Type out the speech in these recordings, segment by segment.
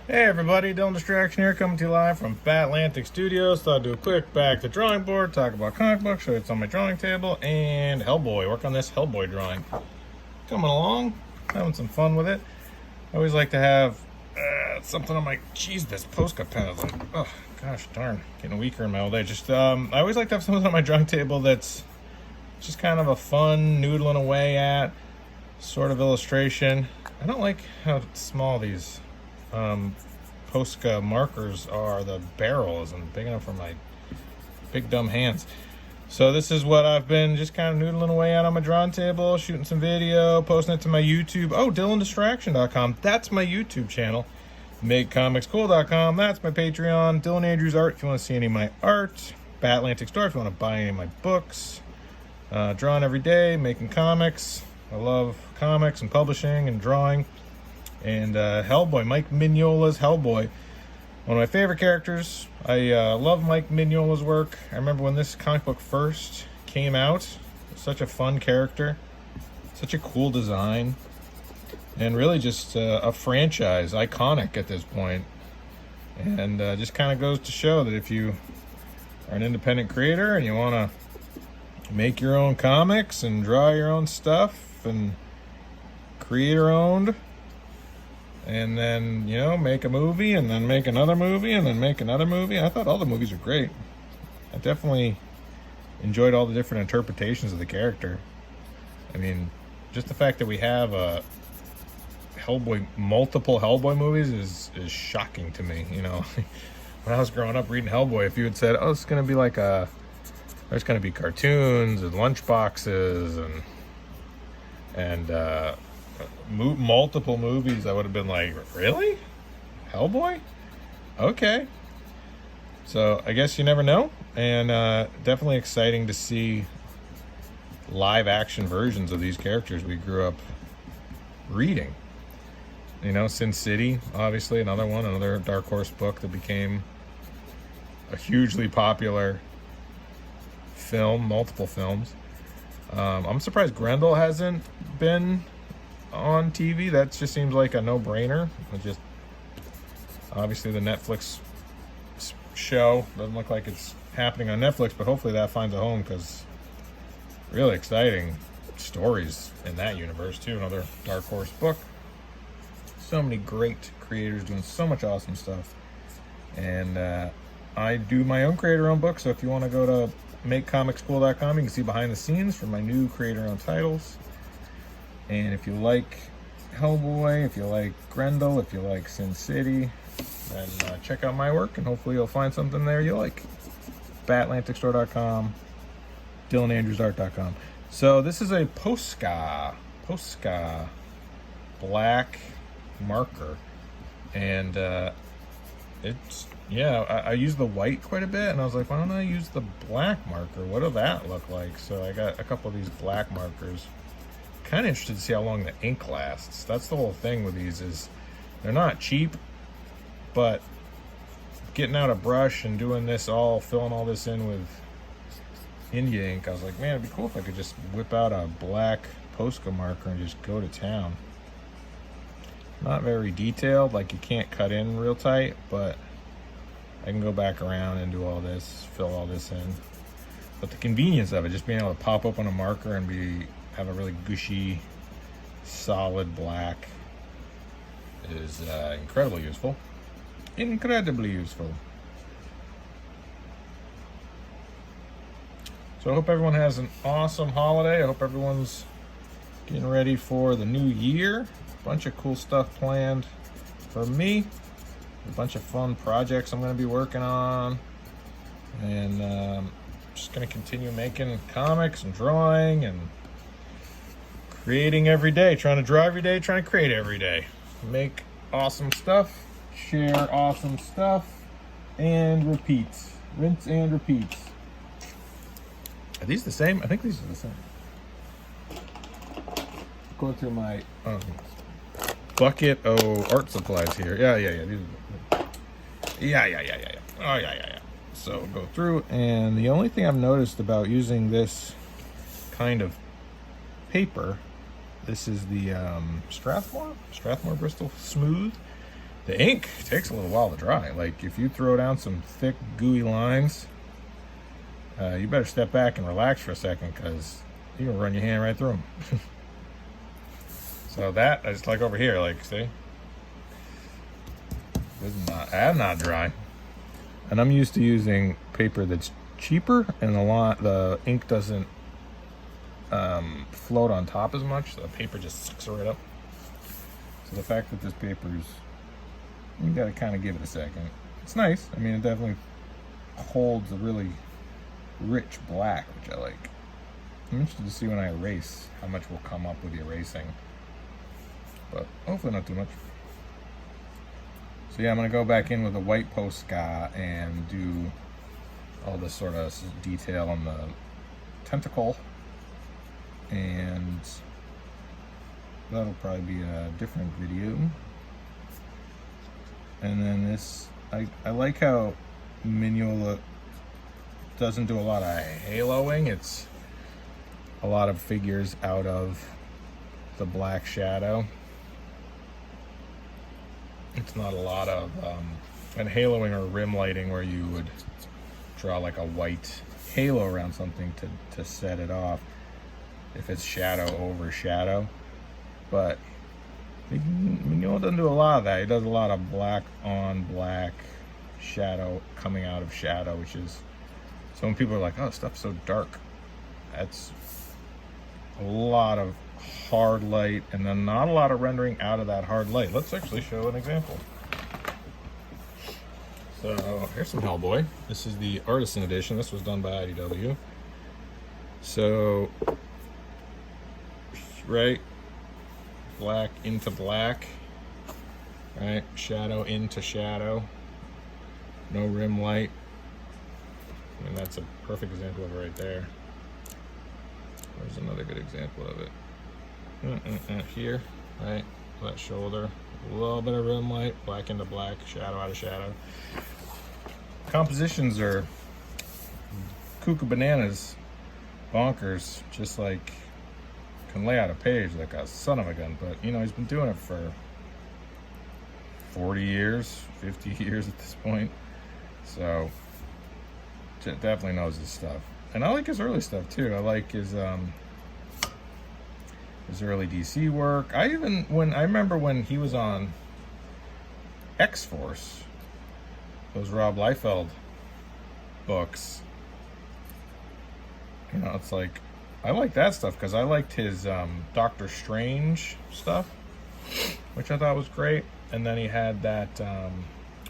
Hey everybody, Dylan Distraction here, coming to you live from Batlantic Studios. Thought I'd do a quick back to drawing board, talk about comic books, show you what's on my drawing table, and Hellboy. Work on this Hellboy drawing. Coming along, having some fun with it. I always like to have something on my, this Posca pen is like, oh gosh darn, getting weaker in my old age. I always like to have something on my drawing table that's just kind of a fun, noodling away at sort of illustration. I don't like how small these Posca markers are. The barrel isn't big enough for my big dumb hands. So this is what I've been just kind of noodling away at on my drawing table, shooting some video, posting it to my YouTube. Oh, DylanDistraction.com. That's my YouTube channel. MakeComicsCool.com. That's my Patreon. Dylan Andrews Art if you want to see any of my art. Batlantic Store if you want to buy any of my books. Drawing every day, making comics. I love comics and publishing and drawing. And Hellboy, Mike Mignola's Hellboy, one of my favorite characters. I love Mike Mignola's work. I remember when this comic book first came out. Such a fun character, such a cool design, and really just a franchise, iconic at this point. And just kind of goes to show that if you are an independent creator and you want to make your own comics and draw your own stuff and creator-owned, and then, you know, make a movie, and then make another movie, and then make another movie. I thought all the movies were great. I definitely enjoyed all the different interpretations of the character. I mean, just the fact that we have multiple Hellboy movies is shocking to me. You know, when I was growing up reading Hellboy, if you had said, oh, it's going to be like there's going to be cartoons and lunchboxes and multiple movies, I would have been like, really? Hellboy? Okay. So I guess you never know. And definitely exciting to see live action versions of these characters we grew up reading. You know, Sin City, obviously, another Dark Horse book that became a hugely popular film, multiple films. I'm surprised Grendel hasn't been on TV. That just seems like a no-brainer. It just, obviously the Netflix show doesn't look like it's happening on Netflix, but hopefully that finds a home, because really exciting stories in that universe too. Another Dark Horse book. So many great creators doing so much awesome stuff. And I do my own creator-owned book, so if you want to go to MakeComicsCool.com, you can see behind the scenes for my new creator-owned titles. And if you like Hellboy, if you like Grendel, if you like Sin City, then check out my work, and hopefully you'll find something there you like. BatlanticStore.com, DylanAndrewsArt.com. So this is a Posca black marker, and it's, yeah, I use the white quite a bit, and I was like, why don't I use the black marker? What will that look like? So I got a couple of these black markers. Kind of interested to see how long the ink lasts. That's the whole thing with these, is they're not cheap, but getting out a brush and doing this filling all this in with India ink, I was like, man, it'd be cool if I could just whip out a black Posca marker and just go to town. Not very detailed, like you can't cut in real tight, but I can go back around and do all this, fill all this in. But the convenience of it, just being able to pop open a marker and have a really gushy, solid black, is incredibly useful. Incredibly useful. So I hope everyone has an awesome holiday. I hope everyone's getting ready for the new year. A bunch of cool stuff planned for me. A bunch of fun projects I'm going to be working on. And just going to continue making comics and drawing and creating every day, trying to draw every day, trying to create every day. Make awesome stuff, share awesome stuff, and repeat. Rinse and repeat. Are these the same? I think these are the same. Go through my bucket of art supplies here. Yeah. Yeah. Oh, yeah. So go through, and the only thing I've noticed about using this kind of paper, this is the Strathmore Bristol Smooth. The ink takes a little while to dry. Like, if you throw down some thick, gooey lines, you better step back and relax for a second, because you can run your hand right through them. So that, I just like over here, like, see? This is not dry. And I'm used to using paper that's cheaper, and the ink doesn't float on top as much, so the paper just sucks right up. So the fact that this paper's, you gotta kind of give it a second. It's nice. I mean, it definitely holds a really rich black, which I like. I'm interested to see when I erase how much will come up with the erasing, but hopefully not too much. So yeah, I'm gonna go back in with a white Posca and do all this sort of detail on the tentacle, and that'll probably be a different video. And then this, I like how Mignola doesn't do a lot of haloing. It's a lot of figures out of the black shadow. It's not a lot of and haloing or rim lighting where you would draw like a white halo around something to set it off if it's shadow over shadow. But Mignola doesn't do a lot of that. He does a lot of black on black, shadow coming out of shadow, which is, so when people are like, oh, stuff's so dark, that's a lot of hard light and then not a lot of rendering out of that hard light. Let's actually show an example. So here's some Hellboy. This is the Artisan Edition. This was done by IDW. So, right, black into black, right, shadow into shadow, no rim light. I mean, that's a perfect example of it right there. There's another good example of it. Here, right, that shoulder, a little bit of rim light, black into black, shadow out of shadow. Compositions are cuckoo bananas, bonkers, just like can lay out a page like a son of a gun. But you know, he's been doing it for 40 years, 50 years at this point, so definitely knows his stuff. And I like his early stuff too. I like his early DC work. I remember when he was on X-Force, those Rob Liefeld books. You know, it's like, I like that stuff because I liked his Doctor Strange stuff, which I thought was great. And then he had that,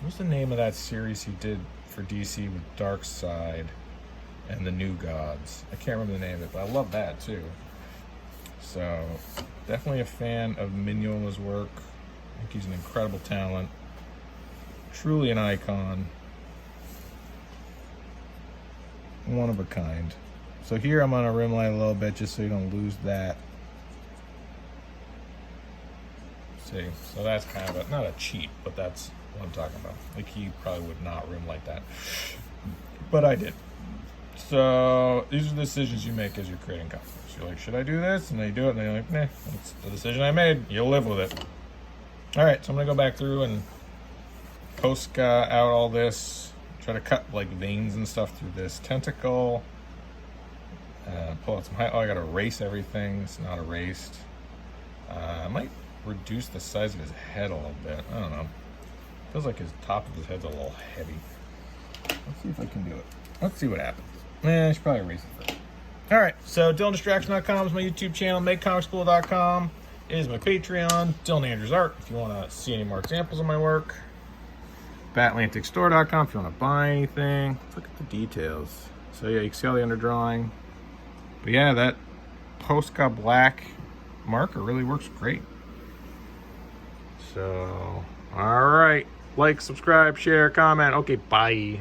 what's the name of that series he did for DC with Darkseid and the New Gods? I can't remember the name of it, but I love that too. So definitely a fan of Mignola's work. I think he's an incredible talent, truly an icon, one of a kind. So here I'm gonna rim light a little bit just so you don't lose that. See, so that's kind of not a cheat, but that's what I'm talking about. Like, he probably would not rim like that, but I did. So these are the decisions you make as you're creating comics. You're like, should I do this? And then you do it, and then you're like, nah, that's the decision I made. You'll live with it. All right, so I'm gonna go back through and Posca out all this. Try to cut like veins and stuff through this tentacle. Pull out some height. Oh, I gotta erase everything. It's not erased. I might reduce the size of his head a little bit. I don't know. Feels like his top of his head's a little heavy. Let's see if I can do it. Let's see what happens. I should probably erase it first. All right, so DylanDistraction.com is my YouTube channel. MakeComicSchool.com is my Patreon. Dylan Andrews Art if you want to see any more examples of my work. BatAtlanticStore.com if you want to buy anything. Let's look at the details. So yeah, you can see all the underdrawing. But yeah, that Posca black marker really works great. So, all right. Like, subscribe, share, comment. Okay, bye.